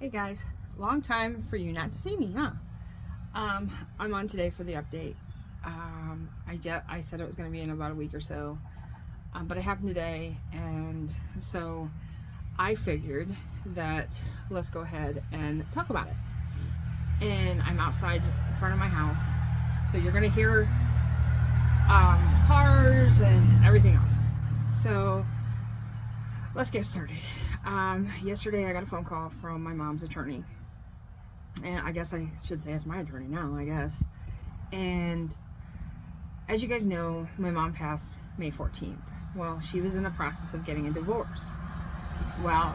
Hey guys, long time for you not to see me, huh? I'm on today for the update. I said it was going to be in about a week or so, but it happened today, and so I figured that let's go ahead and talk about it. And I'm outside in front of my house, so you're going to hear cars and everything else. So let's get started. Yesterday I got a phone call from my mom's attorney, and I guess I should say it's my attorney now, I guess. And as you guys know, my mom passed May 14th. Well, she was in the process of getting a divorce. Well,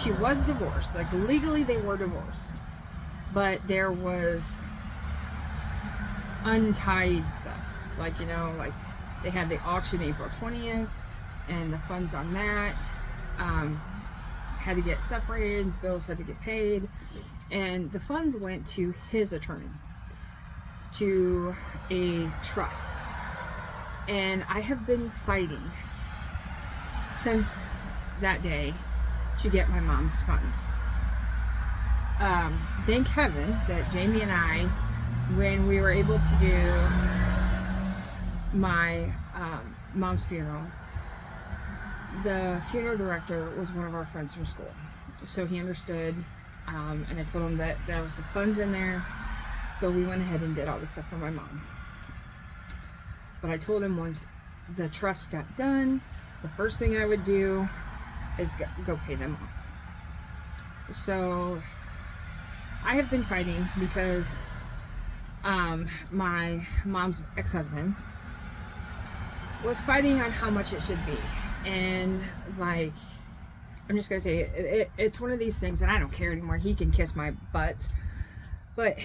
she was divorced. Like, legally they were divorced, but there was untied stuff. Like, like they had the auction April 20th, and the funds on that had to get separated, bills had to get paid, and the funds went to his attorney, to a trust. And I have been fighting since that day to get my mom's funds. Thank heaven that Jamie and I, when we were able to do my mom's funeral, the funeral director was one of our friends from school, so he understood, and I told him that there was the funds in there, so we went ahead and did all the stuff for my mom. But I told him once the trust got done, the first thing I would do is go pay them off. So I have been fighting because my mom's ex-husband was fighting on how much it should be. And like, I'm just gonna say it's one of these things, and I don't care anymore. He can kiss my butt, but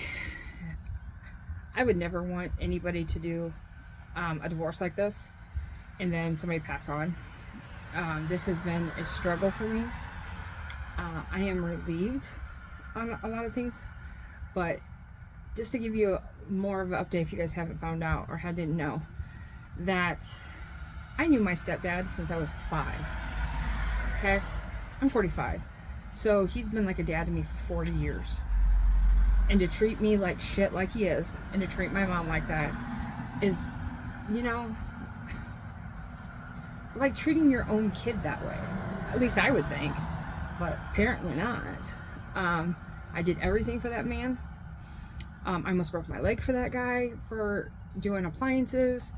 I would never want anybody to do a divorce like this and then somebody pass on. This has been a struggle for me. I am relieved on a lot of things, but just to give you more of an update, if you guys haven't found out or didn't know, that I knew my stepdad since I was 5. Okay? I'm 45. So he's been like a dad to me for 40 years. And to treat me like shit like he is, and to treat my mom like that is, like treating your own kid that way. At least I would think. But apparently not. I did everything for that man. I almost broke my leg for that guy for doing appliances.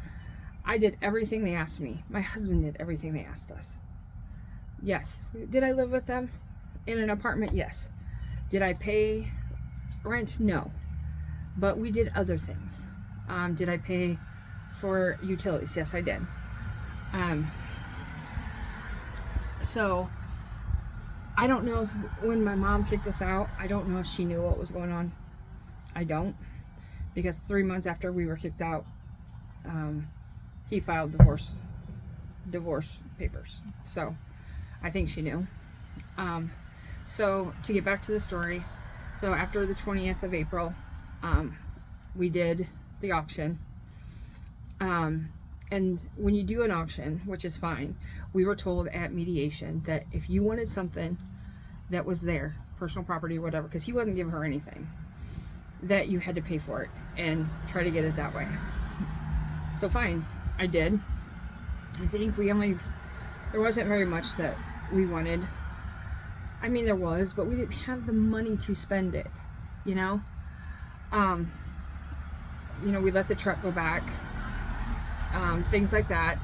I did everything they asked me. My husband did everything they asked us. Yes. Did I live with them in an apartment? Yes. Did I pay rent? No. But we did other things. Did I pay for utilities? Yes, I did. So I don't know if when my mom kicked us out, I don't know if she knew what was going on. I don't. Because 3 months after we were kicked out, he filed divorce papers. So I think she knew. So to get back to the story, so after the 20th of April, we did the auction. And when you do an auction, which is fine, we were told at mediation that if you wanted something that was there, personal property or whatever, because he wasn't giving her anything, that you had to pay for it and try to get it that way. So fine, I did. I think there wasn't very much that we wanted. I mean, there was, but we didn't have the money to spend it, we let the truck go back, things like that.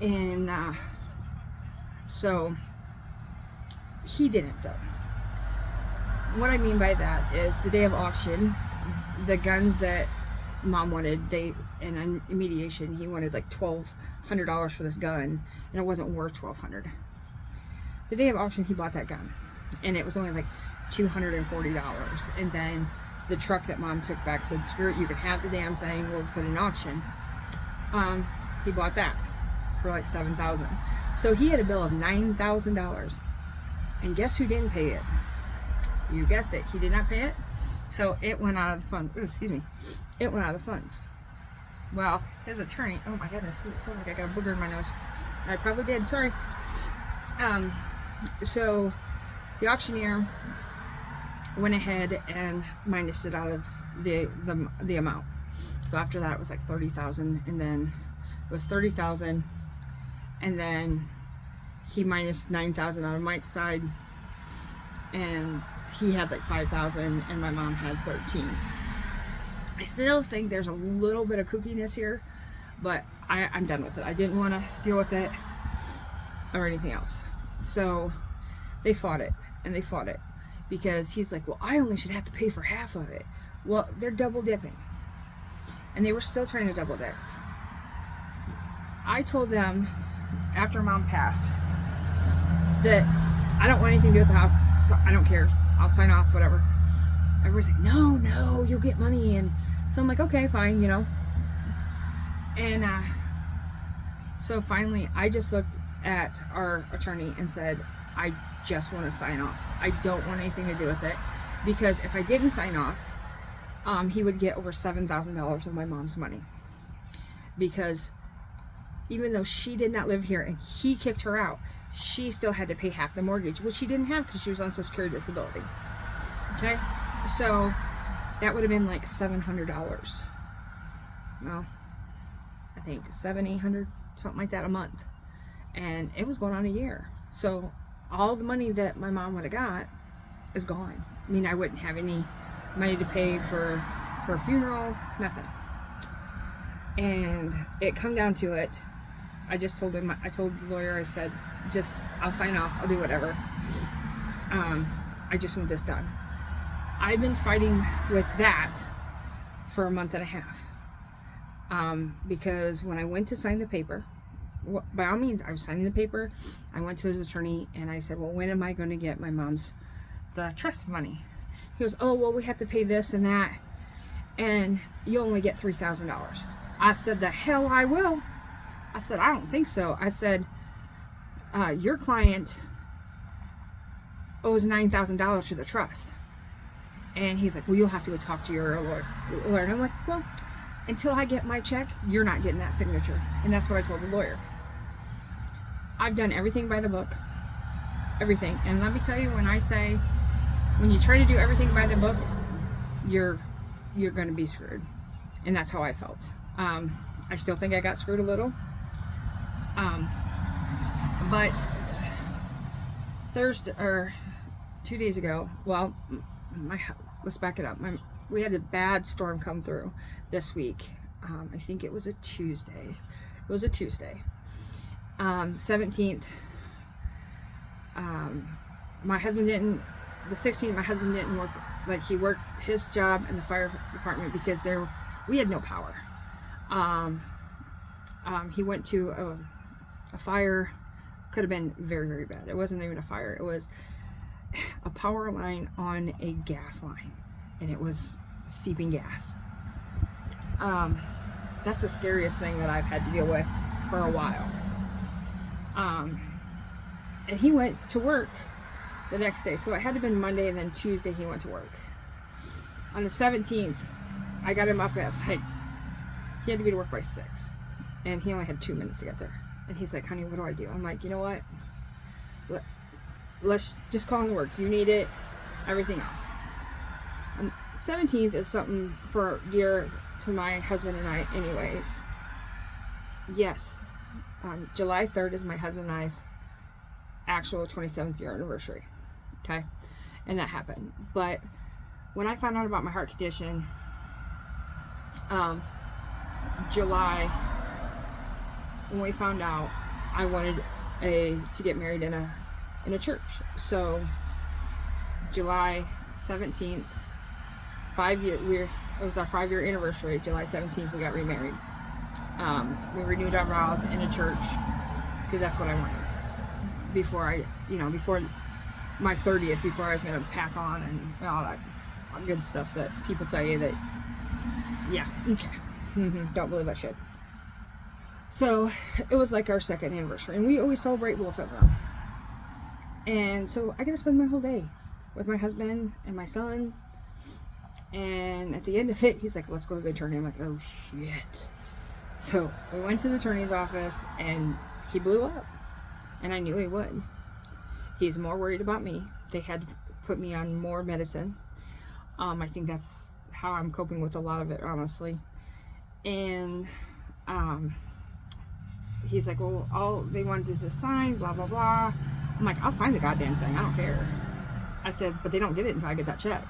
And so he didn't, though. What I mean by that is the day of auction, the guns that mom wanted, in mediation, he wanted like $1,200 for this gun, and it wasn't worth $1,200. The day of auction, he bought that gun, and it was only like $240. And then the truck that mom took back said, screw it, you can have the damn thing, we'll put it in auction. He bought that for like $7,000. So he had a bill of $9,000. And guess who didn't pay it? You guessed it, he did not pay it. So it went out of the funds. Excuse me. It went out of the funds. Well, his attorney, oh my goodness, it feels like I got a booger in my nose. I probably did, sorry. So the auctioneer went ahead and minused it out of the amount. So after that, it was like 30,000, and then it was 30,000, and then he minus 9,000 on Mike's side, and he had like 5,000, and my mom had 13. I still think there's a little bit of kookiness here, but I'm done with it. I didn't want to deal with it or anything else. So they fought it, and they fought it because he's like, well, I only should have to pay for half of it. Well, they're double dipping, and they were still trying to double dip. I told them after Mom passed that I don't want anything to do with the house, so I don't care, I'll sign off, whatever. Everybody's like, no, you'll get money. And so I'm like, okay, fine, you know. And so finally I just looked at our attorney and said, I just want to sign off. I don't want anything to do with it, because if I didn't sign off, he would get over $7,000 of my mom's money, because even though she did not live here and he kicked her out, she still had to pay half the mortgage, which she didn't have because she was on Social Security disability. Okay, so that would have been like $700. Well, I think $700-800, something like that, a month, and it was going on a year. So all the money that my mom would have got is gone. I mean, I wouldn't have any money to pay for her funeral, nothing. And it come down to it, I just told him, I told the lawyer, I said, just, I'll sign off, I'll do whatever. I just want this done. I've been fighting with that for a month and a half. Because when I went to sign the paper, by all means, I was signing the paper. I went to his attorney and I said, well, when am I going to get my mom's, the trust money? He goes, oh, well, we have to pay this and that, and you only get $3,000. I said, the hell I will. I said, I don't think so. I said, your client owes $9,000 to the trust. And he's like, well, you'll have to go talk to your lawyer. And I'm like, well, until I get my check, you're not getting that signature. And that's what I told the lawyer. I've done everything by the book. Everything. And let me tell you, when I say, when you try to do everything by the book, you're going to be screwed. And that's how I felt. I still think I got screwed a little. But Thursday, or 2 days ago, well, let's back it up. We had a bad storm come through this week. I think it was a Tuesday. It was a Tuesday. 17th. My husband didn't, the 16th, my husband didn't work, like he worked his job in the fire department because we had no power. He went to a fire, could have been very, very bad. It wasn't even a fire. It was a power line on a gas line, and it was seeping gas. That's the scariest thing that I've had to deal with for a while. And he went to work the next day. So it had to have been Monday, and then Tuesday he went to work. On the 17th, I got him up at like, he had to be to work by 6. And he only had 2 minutes to get there. And he's like, honey, what do I do? I'm like, you know what? Let's just call in the work. You need it. Everything else. 17th is something for dear to my husband and I anyways. Yes. July 3rd is my husband and I's actual 27th year anniversary. Okay? And that happened. But when I found out about my heart condition, July, when we found out, I wanted to get married in a church. So July 17th, 5 year, it was our 5-year anniversary. July 17th, we got remarried. We renewed our vows in a church because that's what I wanted. Before before my 30th, before I was going to pass on and all that good stuff that people tell you that, yeah, okay. Don't believe that shit. So it was like our 2nd anniversary, and we always celebrate both of them. And so I got to spend my whole day with my husband and my son. And at the end of it, he's like, let's go to the attorney. I'm like, oh shit. So we went to the attorney's office, and he blew up. And I knew he would. He's more worried about me they had to put me on more medicine. I think that's how I'm coping with a lot of it, honestly. And he's like, well, all they wanted is a sign, blah, blah, blah. I'm like, I'll sign the goddamn thing. I don't care. I said, but they don't get it until I get that check.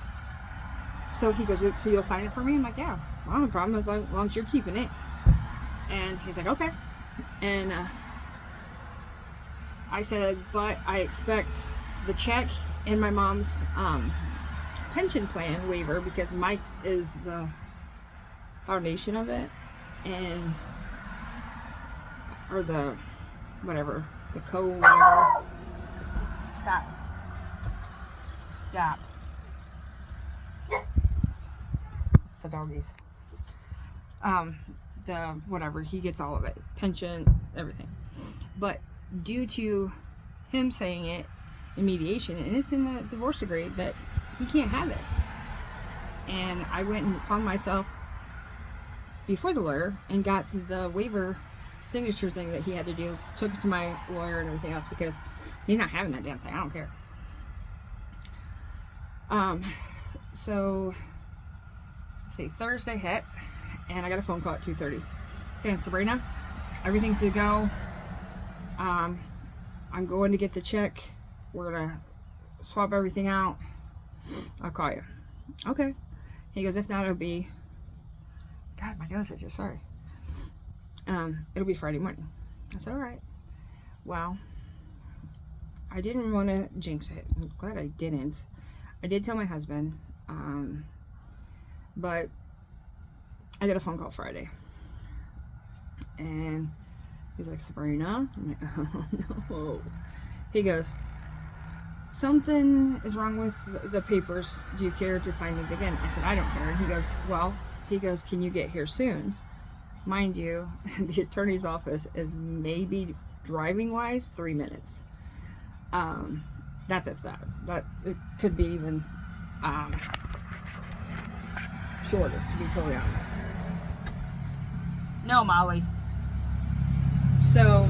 So he goes, so you'll sign it for me? I'm like, yeah, well, no problem, as long as you're keeping it. And he's like, okay. And I said, but I expect the check and my mom's pension plan waiver, because Mike is the foundation of it, and or the whatever, the whatever. Stop. It's the doggies. The whatever, he gets all of it, pension, everything. But due to him saying it in mediation, and it's in the divorce decree, that he can't have it. And I went and found myself before the lawyer and got the waiver signature thing that he had to do, took it to my lawyer and everything else, because he's not having that damn thing. I don't care. So let's see, Thursday hit, and I got a phone call at 2:30 saying, Sabrina, everything's to go. I'm going to get the check. We're gonna swap everything out. I'll call you. Okay. He goes, if not, it'll be, God, my nose itches, sorry. It'll be Friday morning. I said, all right. Well, I didn't want to jinx it. I'm glad I didn't. I did tell my husband, but I got a phone call Friday. And he's like, Sabrina? I'm like, oh no. He goes, something is wrong with the papers. Do you care to sign it again? I said, I don't care. And he goes, well, can you get here soon? Mind you, the attorney's office is maybe driving-wise 3 minutes. That's if that. But it could be even shorter, to be totally honest. No, Molly. So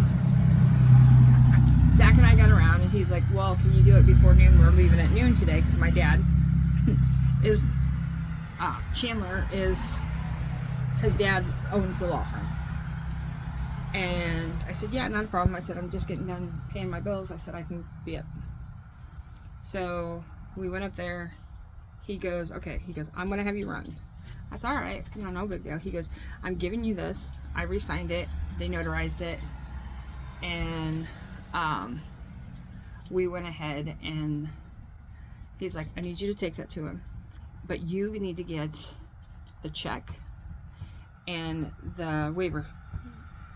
Zach and I got around, and he's like, well, can you do it before noon? We're leaving at noon today, because my dad is Chandler is, his dad owns the law firm. And I said, yeah, not a problem. I said, I'm just getting done paying my bills. I said, I can be up. So we went up there. He goes, okay. He goes, I'm going to have you run. I said, all right, no big deal. He goes, I'm giving you this. I re-signed it. They notarized it. And we went ahead, and he's like, I need you to take that to him. But you need to get the check and the waiver.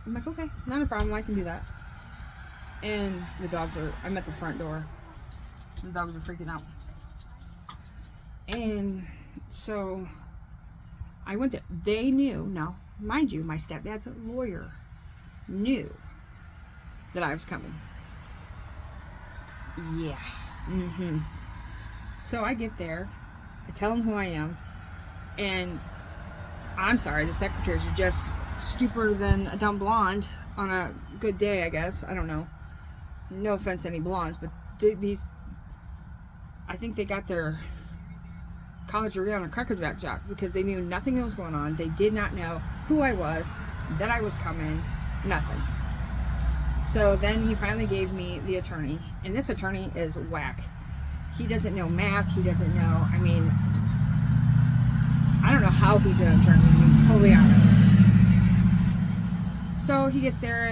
I'm like, okay, not a problem. I can do that. And the dogs I'm at the front door. The dogs are freaking out. And so I went there. They knew. Now, mind you, my stepdad's a lawyer. Knew that I was coming. Yeah. So I get there. I tell them who I am. And I'm sorry, the secretaries are just stupider than a dumb blonde on a good day, I guess. I don't know. No offense to any blondes, but these, I think they got their college degree on a crackerjack job, because they knew nothing that was going on. They did not know who I was, that I was coming, nothing. So then he finally gave me the attorney, and this attorney is whack. He doesn't know math. He doesn't know, I mean, I don't know how he's an attorney, to be totally honest. So he gets there,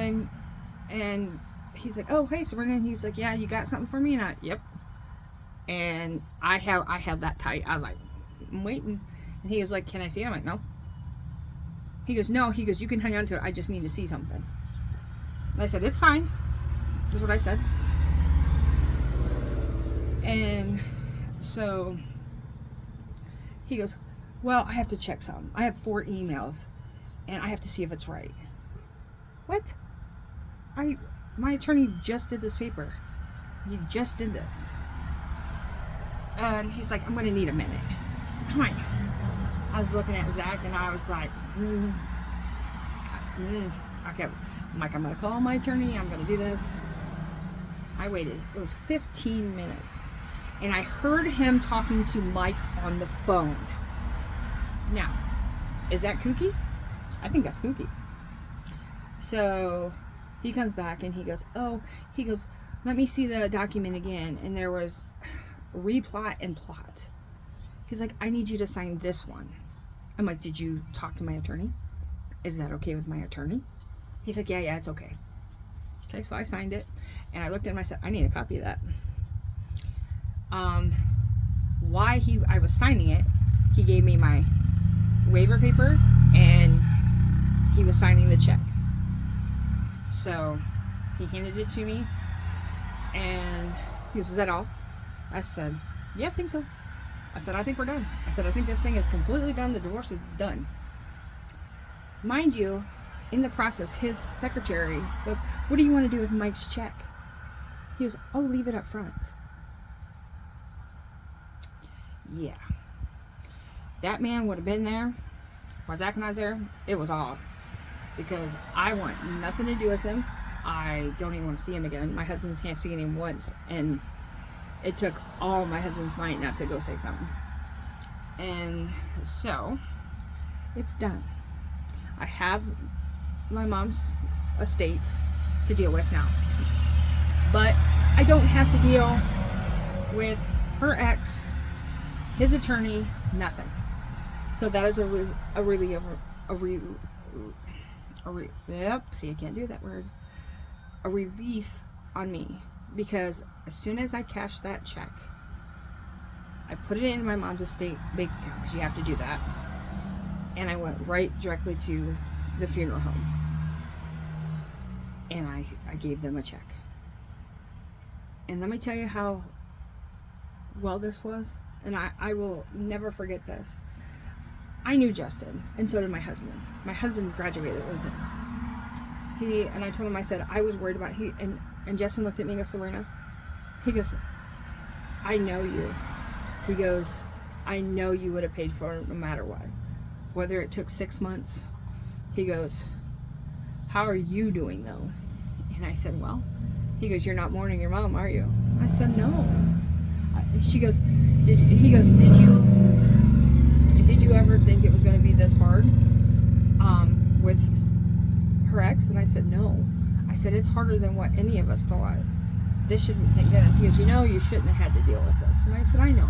and he's like, oh, hey, Sabrina. And he's like, yeah, you got something for me? And I, yep. And I held that tight. I was like, I'm waiting. And he was like, can I see it? I'm like, no. He goes, no. He goes, you can hang on to it. I just need to see something. And I said, it's signed. That's what I said. And so he goes, well, I have to check some. I have 4 emails, and I have to see if it's right. What? My attorney just did this paper. He just did this. And he's like, I'm going to need a minute. I'm like, I was looking at Zach, and I was like, okay. I'm like, I'm going to call my attorney. I'm going to do this. I waited. It was 15 minutes. And I heard him talking to Mike on the phone. Now, is that kooky? I think that's kooky. So he comes back and he goes, let me see the document again. And there was replot and plot. He's like, I need you to sign this one. I'm like, did you talk to my attorney? Is that okay with my attorney? He's like, yeah, it's okay. Okay, so I signed it. And I looked at him and I said, I need a copy of that. Why I was signing it, he gave me my waiver paper and he was signing the check. So he handed it to me and he goes, is that all? I said, yeah, I think so. I said, I think we're done. I said, I think this thing is completely done. The divorce is done. Mind you, in the process, his secretary goes, what do you want to do with Mike's check? He goes, oh, leave it up front. Yeah. That man would have been there. While Zach and I was there, it was off. Because I want nothing to do with him. I don't even want to see him again. My husband's can't see him once. And it took all my husband's might not to go say something. And so, it's done. I have my mom's estate to deal with now. But I don't have to deal with her ex, his attorney, nothing. So that is see, I can't do that word. A relief on me, because as soon as I cashed that check, I put it in my mom's estate bank account, because you have to do that, and I went right directly to the funeral home, and I gave them a check. And let me tell you how well this was, and I will never forget this. I knew Justin, and so did my husband. My husband graduated with him. And I told him, I said, I was worried about and Justin looked at me and goes, Serena, he goes, I know you. He goes, I know you would have paid for it no matter what. Whether it took 6 months. He goes, how are you doing though? And I said, well, he goes, you're not mourning your mom, are you? I said, no. She goes, did you ever think it was going to be this hard with her ex? And I said, no. I said, it's harder than what any of us thought. This shouldn't get it. He goes, you shouldn't have had to deal with this. And I said, I know.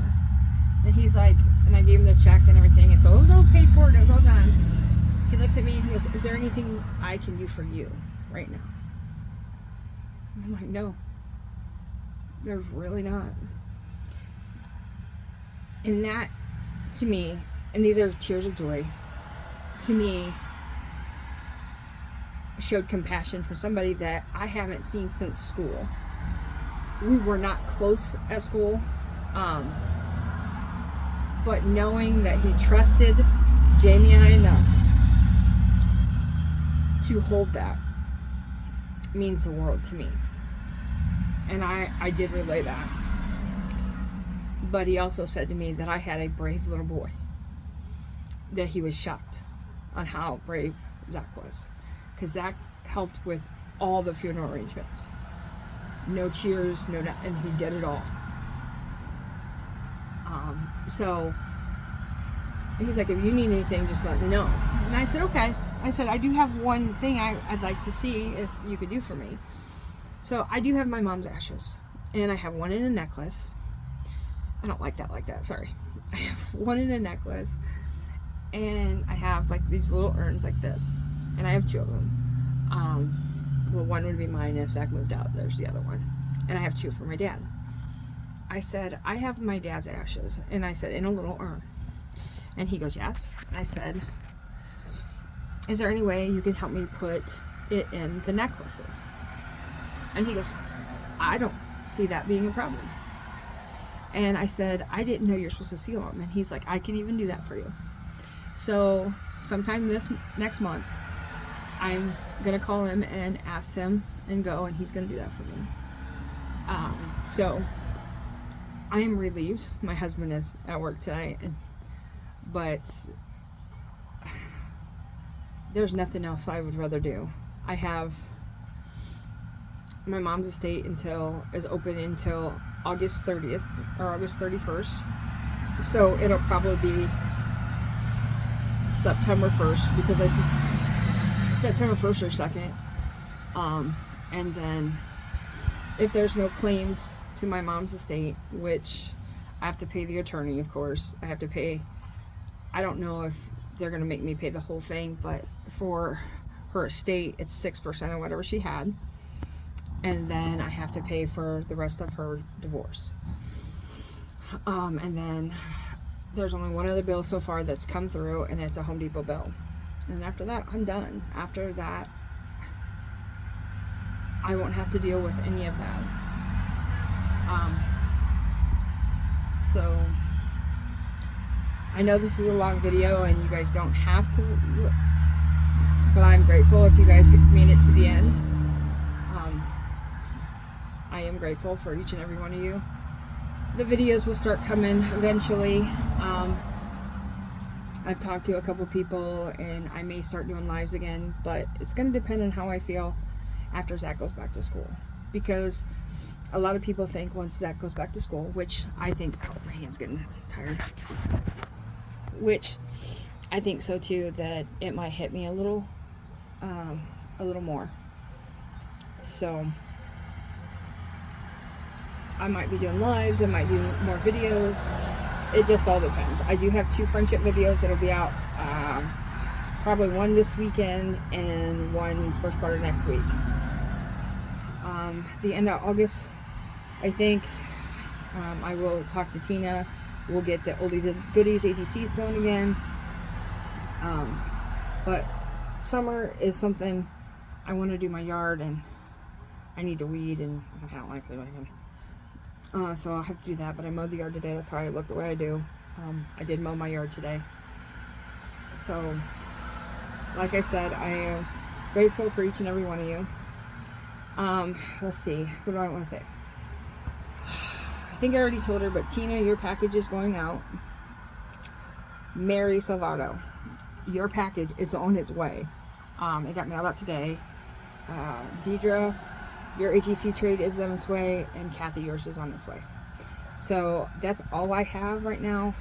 And he's like, and I gave him the check and everything, and so it was all paid for and it was all done. He looks at me and he goes, is there anything I can do for you right now? I'm like, no, there's really not. And that, to me, and these are tears of joy, to me, showed compassion for somebody that I haven't seen since school. We were not close at school, but knowing that he trusted Jamie and I enough to hold that means the world to me. And I did relay that. But he also said to me that I had a brave little boy. That he was shocked on how brave Zach was. Because Zach helped with all the funeral arrangements. No cheers, and he did it all. So he's like, if you need anything, just let me know. And I said, okay. I said, I do have one thing I'd like to see if you could do for me. So I do have my mom's ashes. And I have one in a necklace. I don't like that, sorry. I have one in a necklace. And I have like these little urns like this. And I have two of them. Well, one would be mine if Zach moved out. There's the other one. And I have two for my dad. I said, I have my dad's ashes. And I said, in a little urn. And he goes, yes. And I said, is there any way you can help me put it in the necklaces? And he goes, I don't see that being a problem. And I said, I didn't know you're supposed to seal them. And he's like, I can even do that for you. So sometime this next month, I'm going to call him and ask him and go, and he's going to do that for me. So I am relieved. My husband is at work tonight, but there's nothing else I would rather do. I have my mom's estate is open until August 30th or August 31st. So it'll probably be September 1st, because I think September 1st or 2nd. And then if there's no claims to my mom's estate, which I have to pay the attorney, of course. I have to pay, I don't know if they're going to make me pay the whole thing, but for her estate, it's 6% of whatever she had. And then I have to pay for the rest of her divorce. And then there's only one other bill so far that's come through, and it's a Home Depot bill. And after that, I'm done. After that, I won't have to deal with any of that. So I know this is a long video and you guys don't have to, but I'm grateful if you guys made it to the end. I am grateful for each and every one of you. The videos will start coming eventually. I've talked to a couple people and I may start doing lives again, but it's going to depend on how I feel after Zach goes back to school. Because a lot of people think once Zach goes back to school, which I think, oh, my hand's getting tired, which I think so too, that it might hit me a little more. So I might be doing lives, I might do more videos. It just all depends. I do have 2 friendship videos that'll be out, probably one this weekend and one first part of next week. The end of August, I think, I will talk to Tina. We'll get the oldies and goodies ADCs going again. But summer is something I want to do my yard, and I need to weed, and I don't like it. So I'll have to do that, but I mowed the yard today. That's how I look the way I do. I did mow my yard today. So, like I said, I am grateful for each and every one of you. Let's see, what do I want to say? I think I already told her, but Tina, your package is going out. Mary Salvato, your package is on its way. It got mailed out today. Deidre, your HEC trade is on its way, and Kathy, yours is on its way. So that's all I have right now.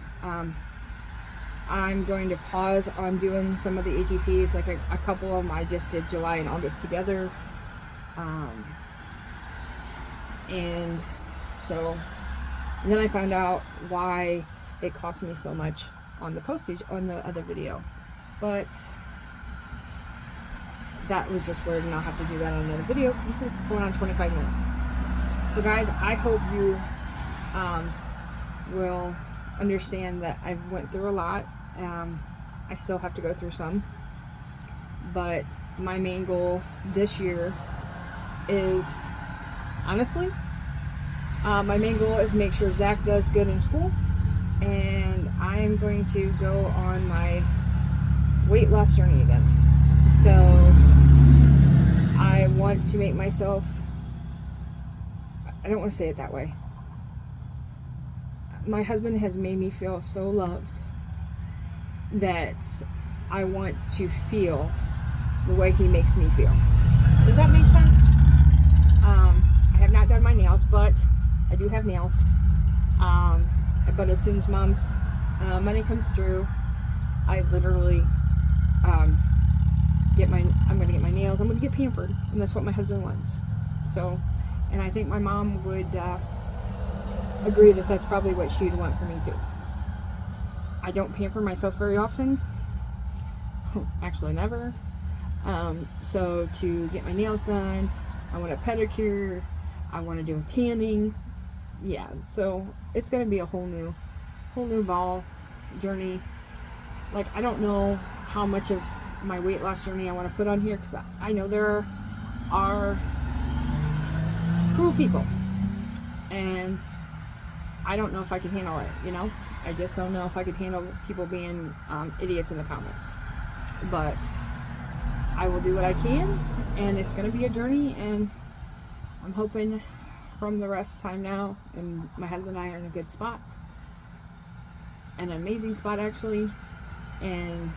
I'm going to pause on doing some of the HECs, like a couple of them I just did July and August together. And then I found out why it cost me so much on the postage on the other video, but that was just weird, and I'll have to do that on another video because this is going on 25 minutes. So guys, I hope you will understand that I've went through a lot. I still have to go through some, but my main goal this year is, honestly, my main goal is make sure Zach does good in school, and I am going to go on my weight loss journey again. So I want to make myself, I don't want to say it that way. My husband has made me feel so loved that I want to feel the way he makes me feel. Does that make sense? I have not done my nails, but I do have nails. But as soon as Mom's money comes through, I literally I'm going to get my nails. I'm going to get pampered, and that's what my husband wants. So, and I think my mom would agree that that's probably what she would want for me too. I don't pamper myself very often. Actually, never. So to get my nails done, I want a pedicure. I want to do a tanning. Yeah, so it's going to be a whole new ball journey. Like, I don't know how much of my weight loss journey I want to put on here, because I know there are cruel people, and I don't know if I can handle it, you know? I just don't know if I could handle people being idiots in the comments. But I will do what I can, and it's going to be a journey, and I'm hoping from the rest time now, and my husband and I are in a good spot, an amazing spot actually, and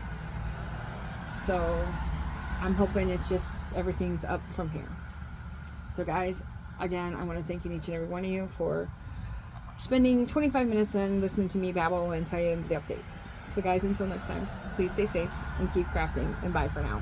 so I'm hoping it's just everything's up from here. So guys, again, I want to thank each and every one of you for spending 25 minutes and listening to me babble and tell you the update. So guys, until next time, please stay safe and keep crafting, and bye for now.